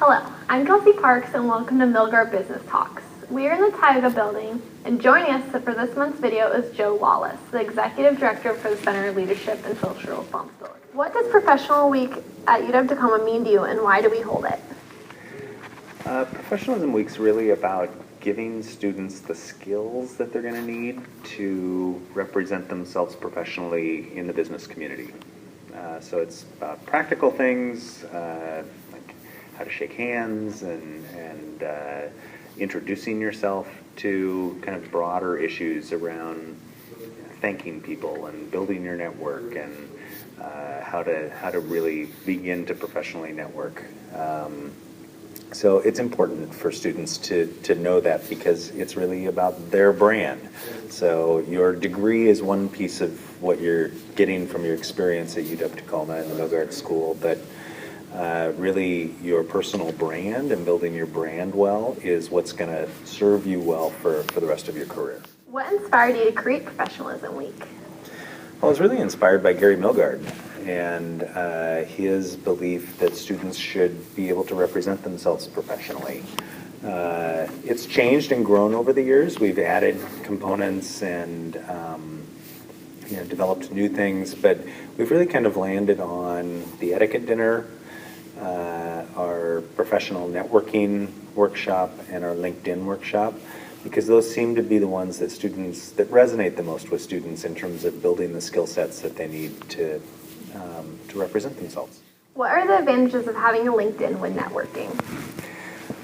Hello, I'm Kelsey Parks and welcome to Milgard Business Talks. We are in the Taiga building and joining us for this month's video is Joe Lawless, the Executive Director for the Center of Leadership and Social Responsibility. What does Professional Week at UW Tacoma mean to you and why do we hold it? Professionalism Week's really about giving students the skills that they're going to need to represent themselves professionally in the business community. So it's about practical things like how to shake hands and introducing yourself to kind of broader issues around thanking people and building your network and how to really begin to professionally network. So it's important for students to know that because it's really about their brand. So your degree is one piece of what you're getting from your experience at UW Tacoma and the Milgard School, but really your personal brand and building your brand well is what's going to serve you well for the rest of your career. What inspired you to create Professionalism Week? Well, I was really inspired by Gary Milgard and his belief that students should be able to represent themselves professionally. It's changed and grown over the years. We've added components and developed new things, but we've really kind of landed on the Etiquette Dinner, our professional networking workshop, and our LinkedIn workshop, because those seem to be the ones that resonate the most with students in terms of building the skill sets that they need to represent themselves. What are the advantages of having a LinkedIn when networking?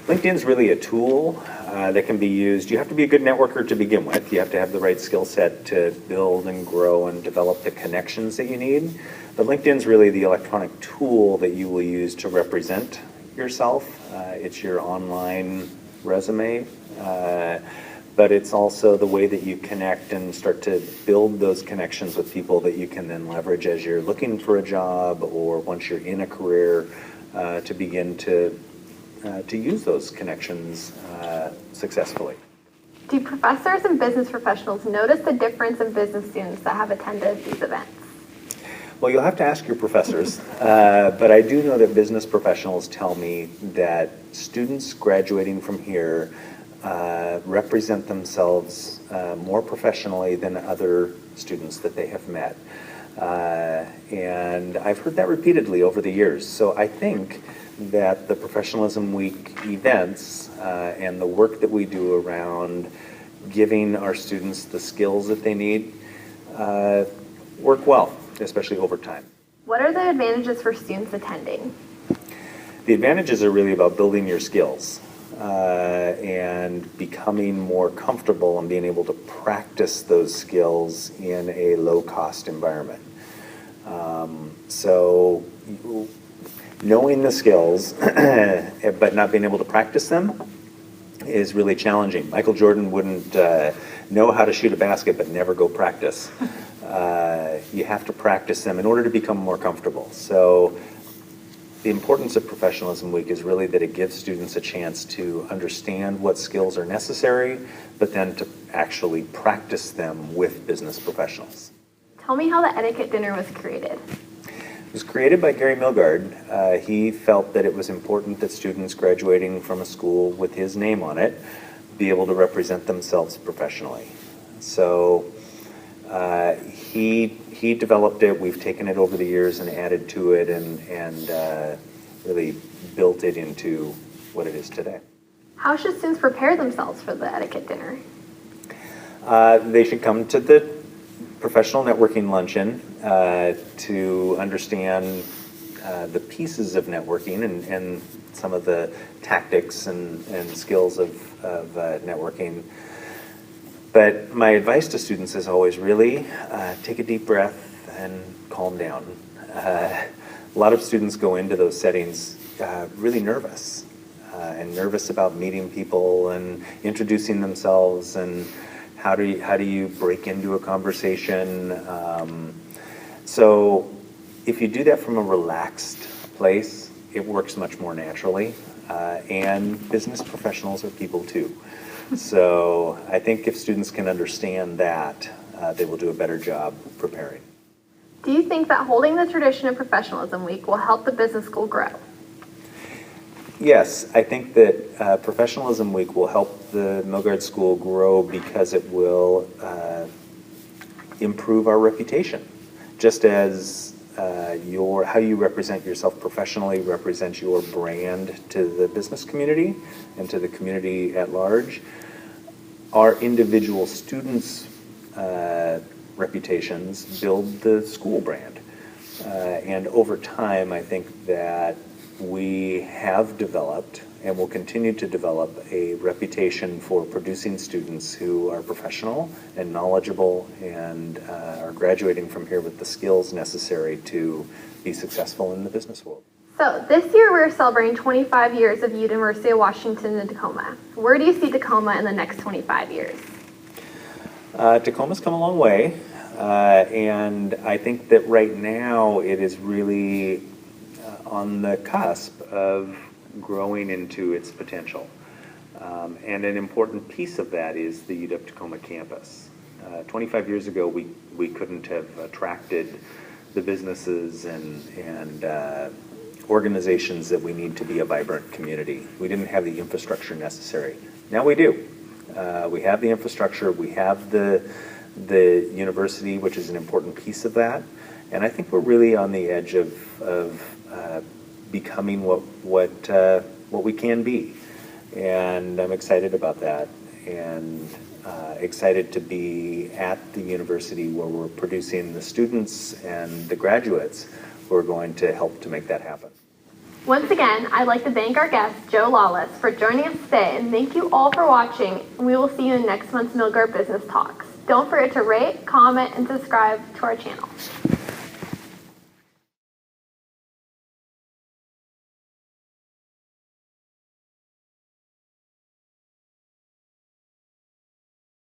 LinkedIn's really a tool that can be used. You have to be a good networker to begin with. You have to have the right skill set to build and grow and develop the connections that you need. But LinkedIn's really the electronic tool that you will use to represent yourself. It's your online resume, but it's also the way that you connect and start to build those connections with people that you can then leverage as you're looking for a job or once you're in a career to begin to use those connections successfully. Do professors and business professionals notice the difference in business students that have attended these events? Well, you'll have to ask your professors, but I do know that business professionals tell me that students graduating from here represent themselves more professionally than other students that they have met. And I've heard that repeatedly over the years. So I think that the Professionalism Week events and the work that we do around giving our students the skills that they need work well, especially over time. What are the advantages for students attending? The advantages are really about building your skills and becoming more comfortable and being able to practice those skills in a low-cost environment. So knowing the skills but not being able to practice them is really challenging. Michael Jordan wouldn't know how to shoot a basket but never go practice. You have to practice them in order to become more comfortable. So the importance of Professionalism Week is really that it gives students a chance to understand what skills are necessary, but then to actually practice them with business professionals. Tell me how the Etiquette Dinner was created. It was created by Gary Milgard. He felt that it was important that students graduating from a school with his name on it be able to represent themselves professionally. So he developed it. We've taken it over the years and added to it and really built it into what it is today. How should students prepare themselves for the Etiquette Dinner? They should come to the professional networking luncheon to understand the pieces of networking and some of the tactics and skills of networking. But my advice to students is always really take a deep breath and calm down. A lot of students go into those settings really nervous and nervous about meeting people and introducing themselves and how do you break into a conversation. So if you do that from a relaxed place, it works much more naturally. And business professionals are people too. So I think if students can understand that, they will do a better job preparing. Do you think that holding the tradition of Professionalism Week will help the business school grow? Yes, I think that Professionalism Week will help the Milgard School grow because it will improve our reputation. Just as how you represent yourself professionally represents your brand to the business community and to the community at large, our individual students' reputations build the school brand. And over time, I think that we have developed and will continue to develop a reputation for producing students who are professional and knowledgeable and are graduating from here with the skills necessary to be successful in the business world. So this year we're celebrating 25 years of University of Washington in Tacoma. Where do you see Tacoma in the next 25 years? Tacoma's come a long way, and I think that right now it is really on the cusp of growing into its potential. And an important piece of that is the UW Tacoma campus. 25 years ago, we couldn't have attracted the businesses and organizations that we need to be a vibrant community. We didn't have the infrastructure necessary. Now we do. We have the infrastructure, we have the university, which is an important piece of that, and I think we're really on the edge of becoming what we can be, and I'm excited about that, and excited to be at the university where we're producing the students and the graduates who are going to help to make that happen. Once again, I'd like to thank our guest, Joe Lawless, for joining us today, and thank you all for watching. We will see you in next month's Milgard Business Talks. Don't forget to rate, comment, and subscribe to our channel.